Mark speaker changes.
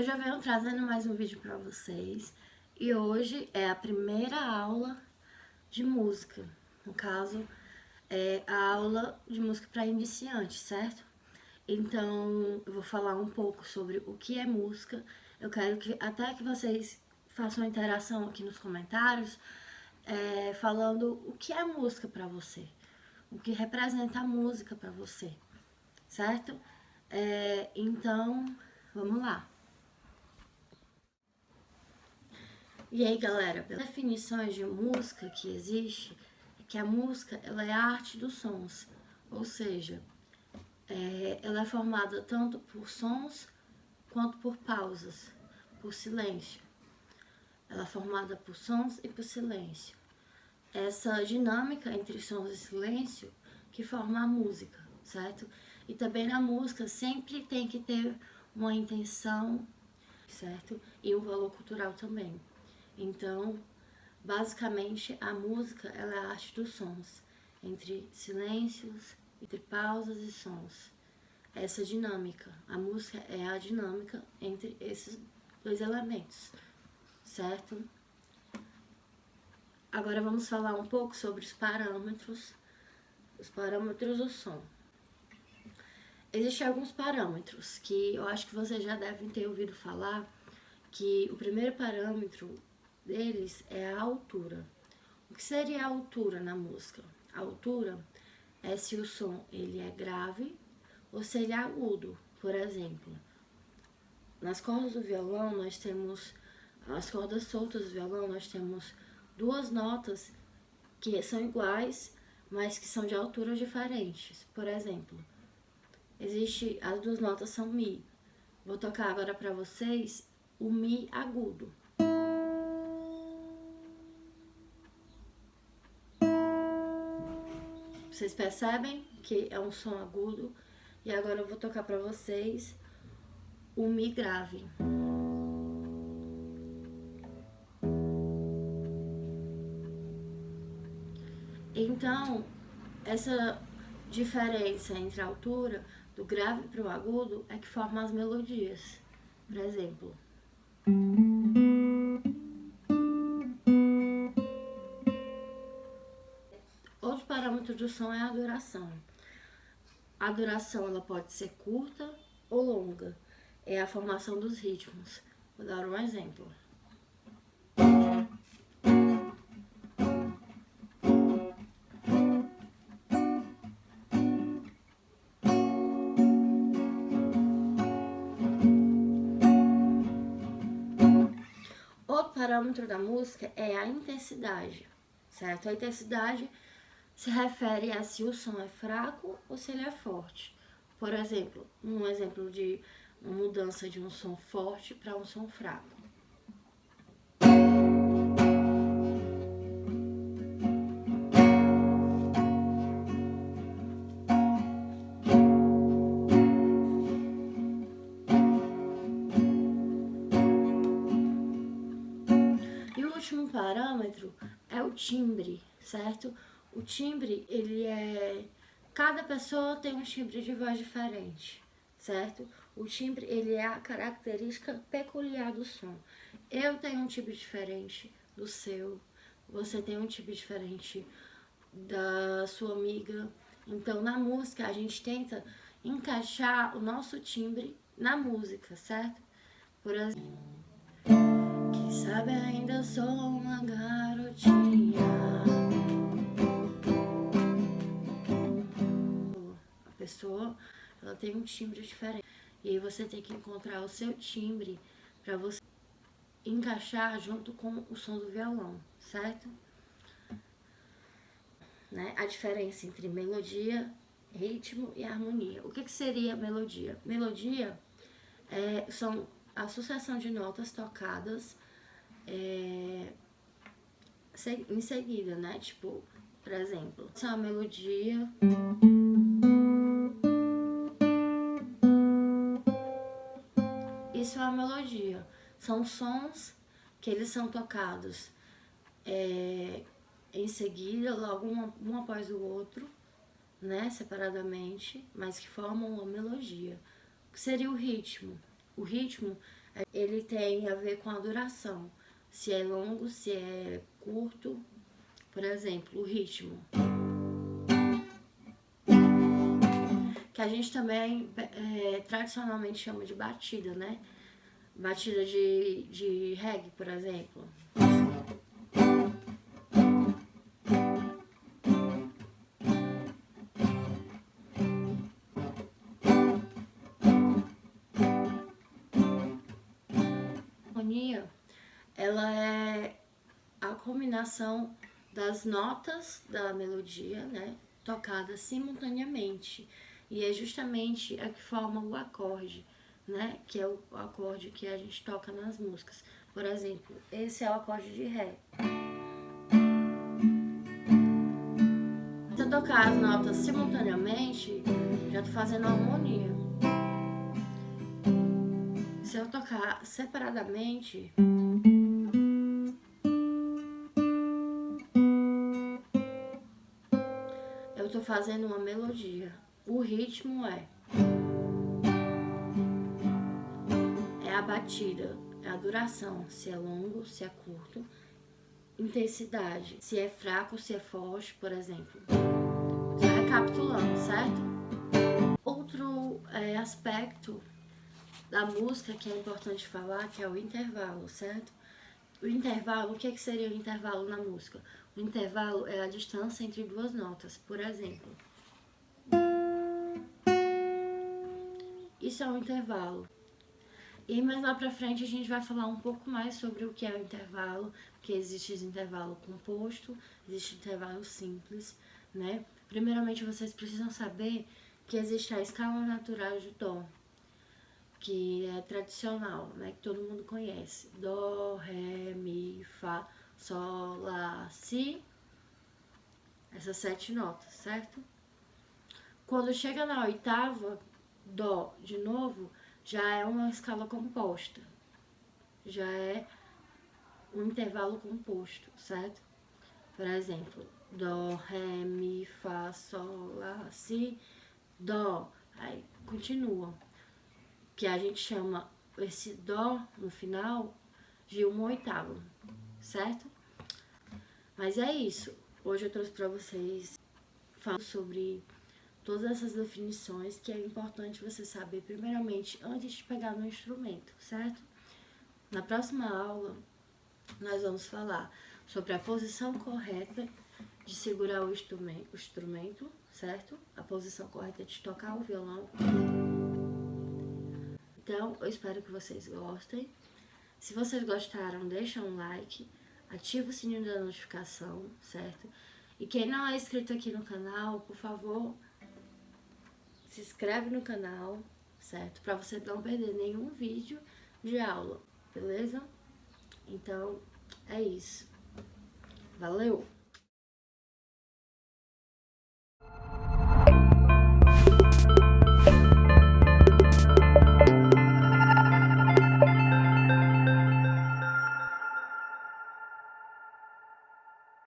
Speaker 1: Hoje eu venho trazendo mais um vídeo para vocês e hoje é a primeira aula de música. No caso, é a aula de música para iniciantes, certo? Então, eu vou falar um pouco sobre o que é música. Eu quero que até que vocês façam interação aqui nos comentários, falando o que é música para você, o que representa a música para você, certo? Então, vamos lá. E aí, galera, pelas definições de música que existe, é que a música ela é a arte dos sons, ou seja, ela é formada tanto por sons quanto por pausas, por silêncio. Ela é formada por sons e por silêncio. Essa dinâmica entre sons e silêncio que forma a música, certo? E também na música sempre tem que ter uma intenção, certo? E um valor cultural também. Então, basicamente, a música ela é a arte dos sons, entre silêncios, entre pausas e sons. Essa dinâmica, a música é a dinâmica entre esses dois elementos, certo? Agora vamos falar um pouco sobre os parâmetros do som. Existem alguns parâmetros que eu acho que vocês já devem ter ouvido falar, que o primeiro parâmetro deles é a altura. O que seria a altura na música? A altura é se o som ele é grave ou se ele é agudo. Por exemplo, nas cordas do violão nós temos, as cordas soltas do violão nós temos duas notas que são iguais, mas que são de alturas diferentes. Por exemplo, as duas notas são Mi. Vou tocar agora para vocês o Mi agudo. Vocês percebem que é um som agudo? E agora eu vou tocar para vocês o Mi grave. Então, essa diferença entre a altura do grave para o agudo é que forma as melodias. Por exemplo, outro parâmetro do som é a duração. A duração ela pode ser curta ou longa. É a formação dos ritmos. Vou dar um exemplo. Outro parâmetro da música é a intensidade, certo? A intensidade se refere a se o som é fraco ou se ele é forte. Por exemplo, um exemplo de uma mudança de um som forte para um som fraco. E o último parâmetro é o timbre, certo? O timbre, cada pessoa tem um timbre de voz diferente, certo? O timbre, ele é a característica peculiar do som. Eu tenho um timbre diferente do seu, você tem um timbre diferente da sua amiga. Então, na música, a gente tenta encaixar o nosso timbre na música, certo? Por exemplo, quem sabe ainda sou uma garotinha. A pessoa, ela tem um timbre diferente. E aí você tem que encontrar o seu timbre para você encaixar junto com o som do violão, certo? Né? A diferença entre melodia, ritmo e harmonia. O que seria melodia? Melodia são a sucessão de notas tocadas em seguida, né? Tipo, por exemplo, essa é uma melodia. Isso é uma melodia. São sons que eles são tocados em seguida, logo um após o outro, né, separadamente, mas que formam uma melodia. O que seria o ritmo? O ritmo Ele tem a ver com a duração, se é longo, se é curto. Por exemplo, o ritmo, que a gente também tradicionalmente chama de batida, né? Batida de reggae, por exemplo. A harmonia, ela é a combinação das notas da melodia, né, tocadas simultaneamente. E é justamente a que forma o acorde, né, que é o acorde que a gente toca nas músicas. Por exemplo, esse é o acorde de Ré. Se eu tocar as notas simultaneamente, já tô fazendo uma harmonia. Se eu tocar separadamente, eu tô fazendo uma melodia. O ritmo é a batida, é a duração, se é longo, se é curto, intensidade, se é fraco, se é forte, por exemplo. Só recapitulando, certo? Outro aspecto da música que é importante falar, que é o intervalo, certo? O intervalo, o que seria o intervalo na música? O intervalo é a distância entre duas notas, por exemplo. Isso é um intervalo. E mais lá pra frente a gente vai falar um pouco mais sobre o que é o intervalo, que existe intervalo composto, existe intervalo simples, né? Primeiramente vocês precisam saber que existe a escala natural de Dó, que é tradicional, né? Que todo mundo conhece. Dó, Ré, Mi, Fá, Sol, Lá, Si. Essas 7 notas, certo? Quando chega na oitava, Dó, de novo, já é uma escala composta. Já é um intervalo composto, certo? Por exemplo, Dó, Ré, Mi, Fá, Sol, Lá, Si, Dó. Aí continua. Que a gente chama esse Dó no final de uma oitava, certo? Mas é isso. Hoje eu trouxe para vocês falar sobre todas essas definições que é importante você saber primeiramente antes de pegar no instrumento, certo? Na próxima aula nós vamos falar sobre a posição correta de segurar o instrumento, certo? A posição correta de tocar o violão. Então, eu espero que vocês gostem. Se vocês gostaram, deixa um like, ativa o sininho da notificação, certo? E quem não é inscrito aqui no canal, por favor, se inscreve no canal, certo? Para você não perder nenhum vídeo de aula, beleza? Então, é isso. Valeu!